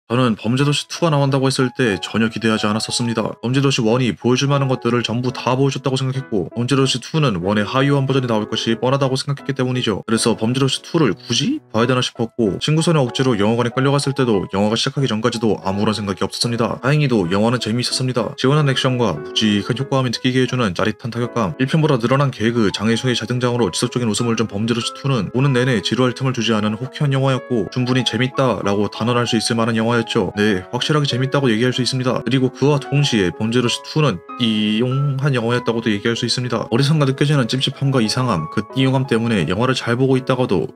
저는 범죄도시 2가 나온다고 했을 때 전혀 기대하지 않았었습니다. 범죄도시 1이 보여줄 만한 것들을 전부 다 보여줬다고 생각했고 범죄도시 2는 1의 하위원 버전이 나올 것이 뻔하다고 생각했기 때문이죠. 그래서 범죄도시 2를 굳이 봐야 되나 싶었고 친구 손에 억지로 영화관에 끌려갔을 때도 영화가 시작하기 전까지도 아무런 생각이 없었습니다. 다행히도 영화는 재미있었습니다. 지원한 액션과 묵직한 효과음이 느끼게 해주는 짜릿한 타격감, 1편보다 늘어난 개그, 장혜수의 재등장으로 지속적인 웃음을 준 범죄도시 2는 보는 내내 지루할 틈을 주지 않은 호쾌한 영화였고 충분히 재밌다라고 단언할 수 있을 만한 영화였죠. 네, 확실하게 재밌다고 얘기할 수 있습니다. 그리고 그와 동시에 범죄도시 2는 띠용한 영화였다고도 얘기할 수 있습니다. 어디선가 느껴지는 찝찝함과 이상함, 그 띠용함 때문에 영화를 잘 보고 있다가도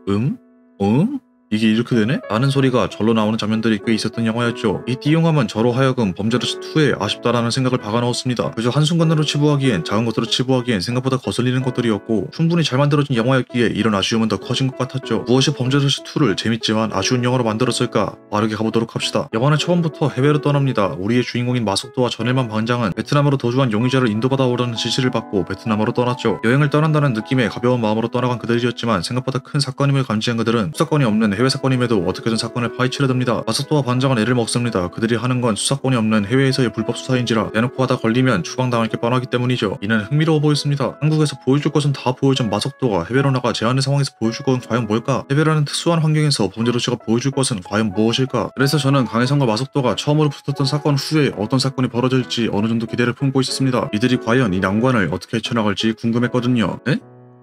이게 이렇게 되네? 라는 소리가 절로 나오는 장면들이 꽤 있었던 영화였죠. 이 띠용함은 저로 하여금 범죄도시 2에 아쉽다라는 생각을 박아넣었습니다. 그저 한순간으로 치부하기엔, 작은 것으로 치부하기엔 생각보다 거슬리는 것들이었고 충분히 잘 만들어진 영화였기에 이런 아쉬움은 더 커진 것 같았죠. 무엇이 범죄도시 2를 재밌지만 아쉬운 영화로 만들었을까? 빠르게 가보도록 합시다. 영화는 처음부터 해외로 떠납니다. 우리의 주인공인 마석도와 전일만 반장은 베트남으로 도주한 용의자를 인도받아 오라는 지시를 받고 베트남으로 떠났죠. 여행을 떠난다는 느낌의 가벼운 마음으로 떠나간 그들이었지만 생각보다 큰 사건임을 감지한 그들은 수사권이 없는 해외 사건임에도 어떻게든 사건을 파헤치려 듭니다. 마석도와 반장은 애를 먹습니다. 그들이 하는 건 수사권이 없는 해외에서의 불법 수사인지라 대놓고 하다 걸리면 추방당할 게 뻔하기 때문이죠. 이는 흥미로워 보였습니다. 한국에서 보여줄 것은 다 보여준 마석도가 해외로 나가 제한의 상황에서 보여줄 건 과연 뭘까? 해외라는 특수한 환경에서 범죄도시가 보여줄 것은 과연 무엇일까? 그래서 저는 강혜성과 마석도가 처음으로 붙었던 사건 후에 어떤 사건이 벌어질지 어느 정도 기대를 품고 있었습니다. 이들이 과연 이 난관을 어떻게 헤쳐나갈지 궁금했거든요. 에?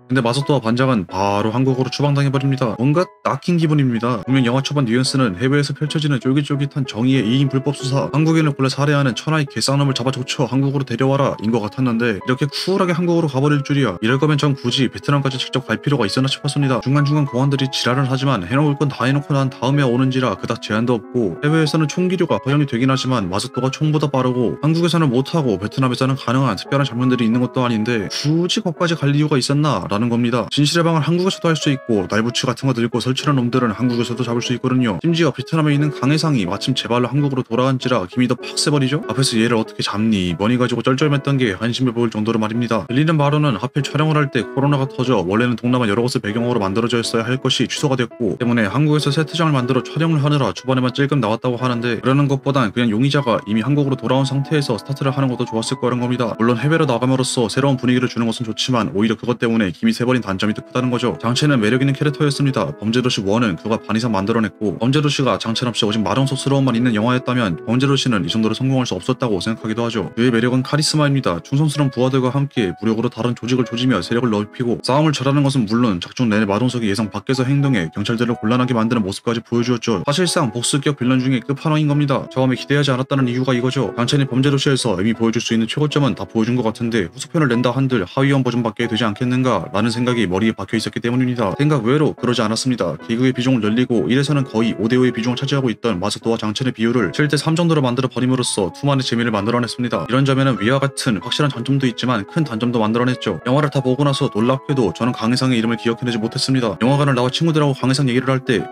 근데 마석도와 반장은 바로 한국으로 추방당해버립니다. 뭔가 낚인 기분입니다. 분명 영화 초반 뉘앙스는 해외에서 펼쳐지는 쫄깃쫄깃한 정의의 2인 불법 수사, 한국인을 몰래 살해하는 천하의 개쌍놈을 잡아 족쳐 한국으로 데려와라 인 것 같았는데 이렇게 쿨하게 한국으로 가버릴 줄이야. 이럴 거면 전 굳이 베트남까지 직접 갈 필요가 있었나 싶었습니다. 중간중간 공안들이 지랄을 하지만 해놓을 건 다 해놓고 난 다음에 오는지라 그닥 제한도 없고 해외에서는 총기류가 허용이 되긴 하지만 마석도가 총보다 빠르고 한국에서는 못하고 베트남에서는 가능한 특별한 장면들이 있는 것도 아닌데 굳이 거기까지 갈 이유가 있었나? 라는 겁니다. 진실의 방을 한국에서도 할 수 있고 날부츠 같은 거 들고 설치한 놈들은 한국에서도 잡을 수 있거든요. 심지어 베트남에 있는 강해상이 마침 제 발로 한국으로 돌아간지라 김이 더 팍 세버리죠. 앞에서 얘를 어떻게 잡니 머니 가지고 쩔쩔맸던 게 한심해 보일 정도로 말입니다. 들리는 바로는 하필 촬영을 할 때 코로나가 터져 원래는 동남아 여러 곳을 배경으로 만들어졌어야 할 것이 취소가 됐고 때문에 한국에서 세트장을 만들어 촬영을 하느라 초반에만 찔끔 나왔다고 하는데 그러는 것보단 그냥 용의자가 이미 한국으로 돌아온 상태에서 스타트를 하는 것도 좋았을 거라는 겁니다. 물론 해외로 나감으로써 새로운 분위기를 주는 것은 좋지만 오히려 그것 때문에 김이 세버린 단점이 더 크다는 거죠. 장첸은 매력있는 캐릭터였습니다. 범죄도시 1은 그가 반 이상 만들어냈고 범죄도시가 장첸 없이 오직 마동석스러움만 있는 영화였다면 범죄도시는 이 정도로 성공할 수 없었다고 생각하기도 하죠. 그의 매력은 카리스마입니다. 충성스러운 부하들과 함께 무력으로 다른 조직을 조지며 세력을 넓히고 싸움을 잘하는 것은 물론 작중 내내 마동석이 예상 밖에서 행동해 경찰들을 곤란하게 만드는 모습까지 보여주었죠. 사실상 복수격 빌런 중에 끝판왕인 겁니다. 처음에 기대하지 않았다는 이유가 이거죠. 장첸이 범죄도시에서 이미 보여줄 수 있는 최고점은 다 보여준 것 같은데 후속편을 낸다 한들 하위원 버전밖에 되지 않겠는가 라는 생각이 머리에 박혀 있었기 때문입니다. 생각 외로 그러지 않았습니다. 개그의 비중을 늘리고 1에서는 거의 5대5의 비중을 차지하고 있던 마석도와 장첸의 비율을 7대3 정도로 만들어 버림으로써 투만의 재미를 만들어냈습니다. 이런 점에는 위와 같은 확실한 장점도 있지만 큰 단점도 만들어냈죠. 영화를 다 보고 나서 놀랍게도 저는 강혜상의 이름을 기억해내지 못했습니다. 영화관을 나와 친구들하고 강혜상 얘기를 할 때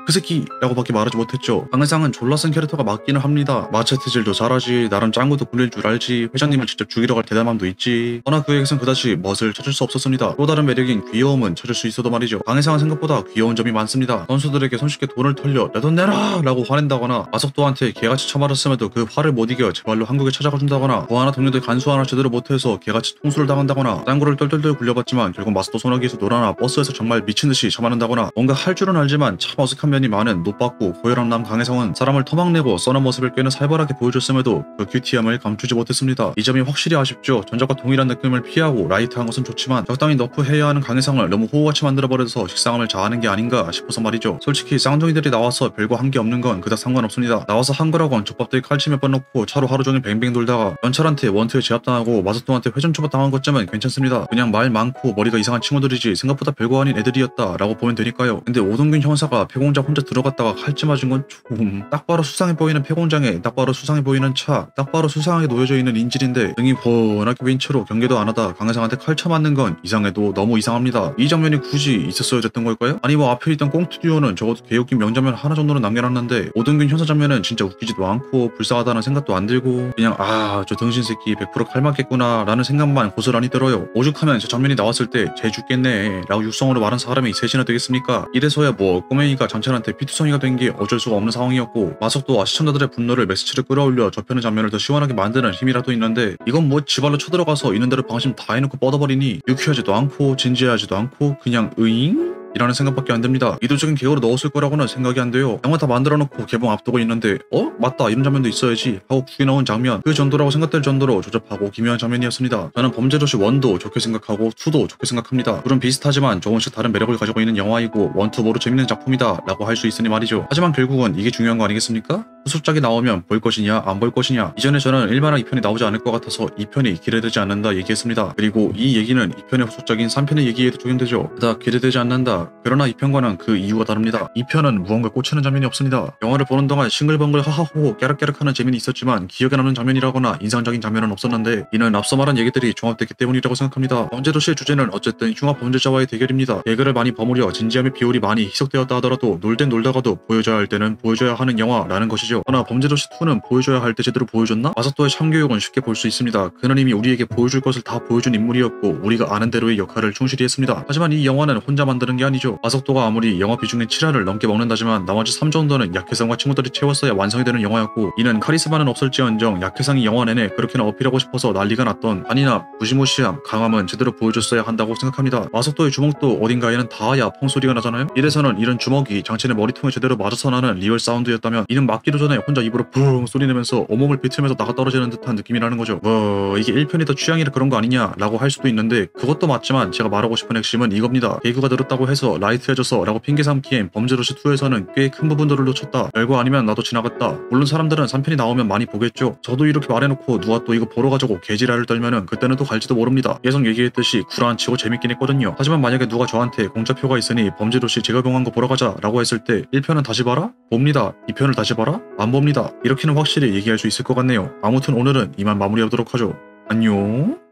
그 새끼라고 밖에 말하지 못했죠. 강혜상은 졸라 센 캐릭터가 맞기는 합니다. 마체테질도 잘하지, 나름 짱구도 굴릴 줄 알지, 회장님을 직접 죽이러 갈 대담함도 있지. 허나 그에게선 그다지 멋을 찾을 수 없었습니다. 또 다른 매력인 귀여움은 찾을 수 있어도 말이죠. 강혜상은 생각보다 귀여운 점이 많습니다. 선수들에게 손쉽게 돈을 털려 내 돈 내라! 라고 화낸다거나 마석도한테 개같이 처맞았음에도 그 화를 못 이겨 제발로 한국에 찾아가 준다거나 부하나 동료들 간수 하나 제대로 못해서 개같이 통수를 당한다거나 짱구를 똘똘똘 굴려봤지만 결국 마석도 소나기에서 놀아나 버스에서 정말 미친듯이 처맞는다거나 뭔가 할 줄은 알지만 참 어색한 면이 많은 노빠꾸 고혈압 남 강혜성은 사람을 터막내고 써는 모습을 꽤나 살벌하게 보여줬음에도 그 큐티함을 감추지 못했습니다. 이 점이 확실히 아쉽죠. 전작과 동일한 느낌을 피하고 라이트한 것은 좋지만 적당히 너프해야 하는 강혜성을 너무 호호같이 만들어버려서 식상함을 자아하는 게 아닌가 싶어서 말이죠. 솔직히 쌍둥이들이 나와서 별거 한 게 없는 건 그닥 상관없습니다. 나와서 한 거라곤 족밥들이 칼치 몇 번 넣고 차로 하루 종일 뱅뱅 돌다가 연철한테 원투에 제압당하고 마석도한테 회전초밥 당한 것쯤은 괜찮습니다. 그냥 말 많고 머리가 이상한 친구들이지 생각보다 별거 아닌 애들이었다 라고 보면 되니까요. 근데 오동균 형사가 폐공장 혼자 들어갔다가 칼집 맞은 건 좀 딱 봐도 수상해 보이는 폐공장에 딱 봐도 수상해 보이는 차, 딱 봐도 수상하게 놓여져 있는 인질인데 등이 훤하게 빈 채로 경계도 안 하다 강혜상한테 칼차 맞는 건 이상해도 너무 이상합니다. 이 장면이 굳이 있었어야 됐던 걸까요? 아니 뭐 앞에 있던 꽁트 듀오는 적어도 개웃긴 명장면 하나 정도는 남겨놨는데 오동균 형사 장면은 진짜 웃기지도 않고 불쌍하다는 생각도 안 들고 그냥 저 등신 새끼 100% 칼 맞겠구나 라는 생각만 고스란히 들어요. 오죽하면 저 장면이 나왔을 때 쟤 죽겠네 라고 육성으로 말한 사람이 셋이나 되겠습니까? 이래서야 뭐 꼬맹이가 장첸 시청자들한테 피투성이가 된 게 어쩔 수가 없는 상황이었고, 마석도와 시청자들의 분노를 메시지를 끌어올려 접히는 장면을 더 시원하게 만드는 힘이라도 있는데, 이건 뭐 지발로 쳐들어가서 있는 대로 방심 다 해놓고 뻗어버리니 유쾌하지도 않고 진지하지도 않고 그냥 으잉? 이라는 생각밖에 안 듭니다. 이도적인 개그로 넣었을 거라고는 생각이 안 돼요. 영화 다 만들어놓고 개봉 앞두고 있는데 맞다 이런 장면도 있어야지 하고 국이 나온 장면, 그 정도라고 생각될 정도로 조잡하고 기묘한 장면이었습니다. 저는 범죄도시 1도 좋게 생각하고 2도 좋게 생각합니다. 둘은 비슷하지만 조금씩 다른 매력을 가지고 있는 영화이고 1, 2 모두 재밌는 작품이다 라고 할 수 있으니 말이죠. 하지만 결국은 이게 중요한 거 아니겠습니까? 후속작이 나오면 볼 것이냐 안 볼 것이냐. 이전에 저는 1화나 2편이 나오지 않을 것 같아서 2편이 기대되지 않는다 얘기했습니다. 그리고 이 얘기는 2편의 후속작인 3편의 얘기에도 적용되죠. 그닥 기대되지 않는다. 그러나 2편과는 그 이유가 다릅니다. 2편은 무언가 꽂히는 장면이 없습니다. 영화를 보는 동안 싱글벙글 하하호호 깨락깨락하는 재미는 있었지만 기억에 남는 장면이라거나 인상적인 장면은 없었는데, 이는 앞서 말한 얘기들이 종합됐기 때문이라고 생각합니다. 범죄도시의 주제는 어쨌든 흉악 범죄자와의 대결입니다. 개그를 많이 버무려 진지함의 비율이 많이 희석되었다 하더라도 놀 땐 놀다가도 보여줘야 할 때는 보여줘야 하는 영화라는 것이죠. 그러나 범죄도시2는 보여줘야 할 때 제대로 보여줬나? 마사토의 참교육은 쉽게 볼 수 있습니다. 그는 이미 우리에게 보여줄 것을 다 보여준 인물이었고 우리가 아는 대로의 역할을 충실히 했습니다. 하지만 이 영화는 혼자 만드는 게 아니죠. 마사토가 아무리 영화 비중의 7화를 넘게 먹는다지만 나머지 3 정도는 약해상과 친구들이 채웠어야 완성이 되는 영화였고, 이는 카리스마는 없을지언정 약해상이 영화 내내 그렇게나 어필하고 싶어서 난리가 났던 잔인함, 무시무시함, 강함은 제대로 보여줬어야 한다고 생각합니다. 마사토의 주먹도 어딘가에는 닿아야 펑소리가 나잖아요. 이래서는 이런 주먹이 장첸의 머리통에 제대로 맞아서 나는 리얼 사운드였다면, 이는 맞기도 전에 혼자 입으로 붕 소리 내면서 온몸을 비틀면서 나가 떨어지는 듯한 느낌이라는 거죠. 이게 1편이 더 취향이라 그런 거 아니냐 라고 할 수도 있는데, 그것도 맞지만 제가 말하고 싶은 핵심은 이겁니다. 개그가 늘었다고 해서 라이트해져서 라고 핑계 삼기엔 범죄도시2에서는 꽤 큰 부분들을 놓쳤다. 별거 아니면 나도 지나갔다. 물론 사람들은 3편이 나오면 많이 보겠죠. 저도 이렇게 말해놓고 누가 또 이거 보러 가자고 개지랄을 떨면은 그때는 또 갈지도 모릅니다. 계속 얘기했듯이 구라안치고 재밌긴 했거든요. 하지만 만약에 누가 저한테 공짜표가 있으니 범죄도시 재개봉한 거 보러 가자 라고 했을 때 1편은 다시 봐라? 봅니다. 2편을 다시 봐라? 안 봅니다. 이렇게는 확실히 얘기할 수 있을 것 같네요. 아무튼 오늘은 이만 마무리하도록 하죠. 안녕.